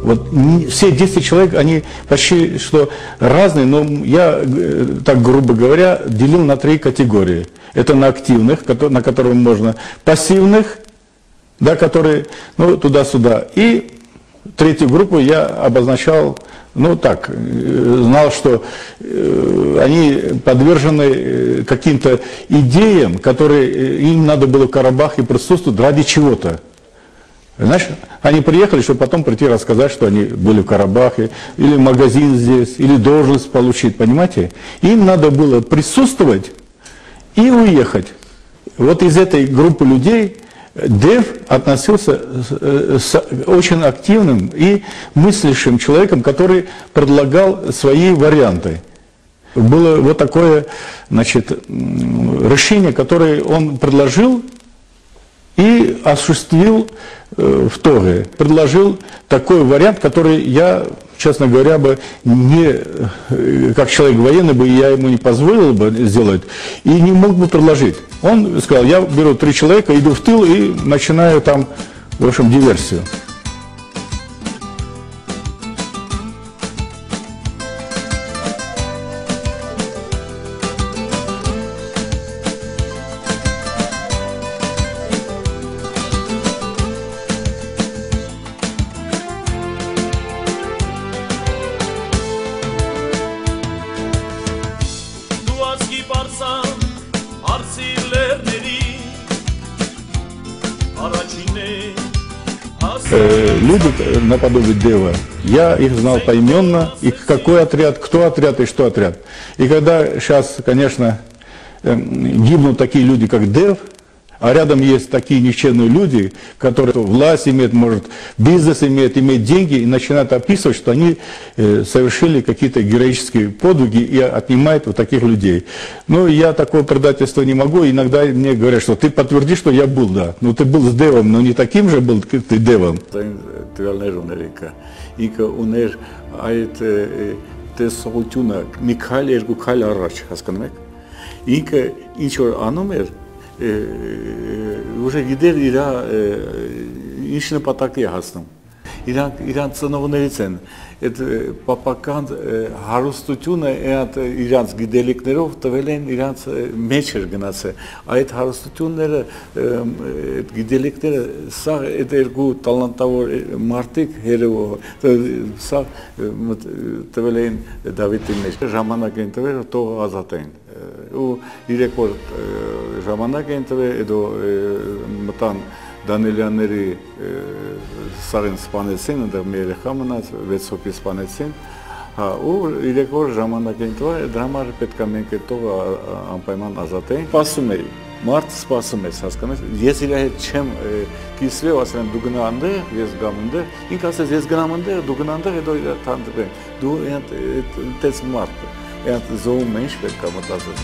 Вот все 10 человек, они почти что разные, но я, так грубо говоря, делил на 3 категории. Это на активных, на которые можно, пассивных, да, которые, ну, туда-сюда. И третью группу я обозначал, ну, так, знал, что они подвержены каким-то идеям, которые им надо было в Карабахе присутствовать ради чего-то. Знаешь, они приехали, чтобы потом прийти рассказать, что они были в Карабахе, или магазин здесь, или должность получить, понимаете? Им надо было присутствовать и уехать. Вот из этой группы людей Дев относился с очень активным и мыслящим человеком, который предлагал свои варианты. Было вот такое, значит, решение, которое он предложил и осуществил в итоге. Предложил такой вариант, который я, честно говоря, бы не, как человек военный, бы я ему не позволил бы сделать и не мог бы предложить. Он сказал, я беру 3 человека, иду в тыл и начинаю там, в общем, диверсию. Люди наподобие Дева, я их знал поименно, и какой отряд, кто отряд и что отряд. И когда сейчас, конечно, гибнут такие люди, как Дев, а рядом есть такие никчемные люди, которые власть имеют, может, бизнес имеют деньги, и начинают описывать, что они совершили какие-то героические подвиги и отнимают вот таких людей. Но я такого предательства не могу. Иногда мне говорят, что ты подтверди, что я был, да. Ну ты был с Девом, но не таким же был, как ты Девом. Уже գիտեր իր ինչ նպատակի հասնում։ Իրանց ծնողներից են այդ պապական հարստությունը այդ իրանց գիտելիքներով տվել են իրանց մեջ էր գնացել։ Այդ հարստությունները, այդ գիտելիքները սա այդ երկու տալանտավոր մարդիկ հերով սա տվել են Դավիթի մեջ։ Ժամանակ են տվել, թող ազատեն։ Ու 3 օր ժամանակ են տվել, հետո մտան Դանիելյանների սարին սպանեցին, այնտեղ մի երեխա մնաց, 6 հոգի սպանեցին, ու 3 օր ժամանակ են տվել, դրա համար պետք է մենք այդ տողը անպայման ազատենք։ Սպասում էի, մարդ սպասում ես, հասկանաս, ես իր հետ չեմ կիսվի, ասել եմ դու գնա այնտեղ, ես գամ այնտեղ, ինքը ասեց ես գնամ այնտեղ, դու գնա այնտեղ, հետո իր թանդրենք, դու այդպես մարդ, այդ զոհում ինչ պետք է մտածել։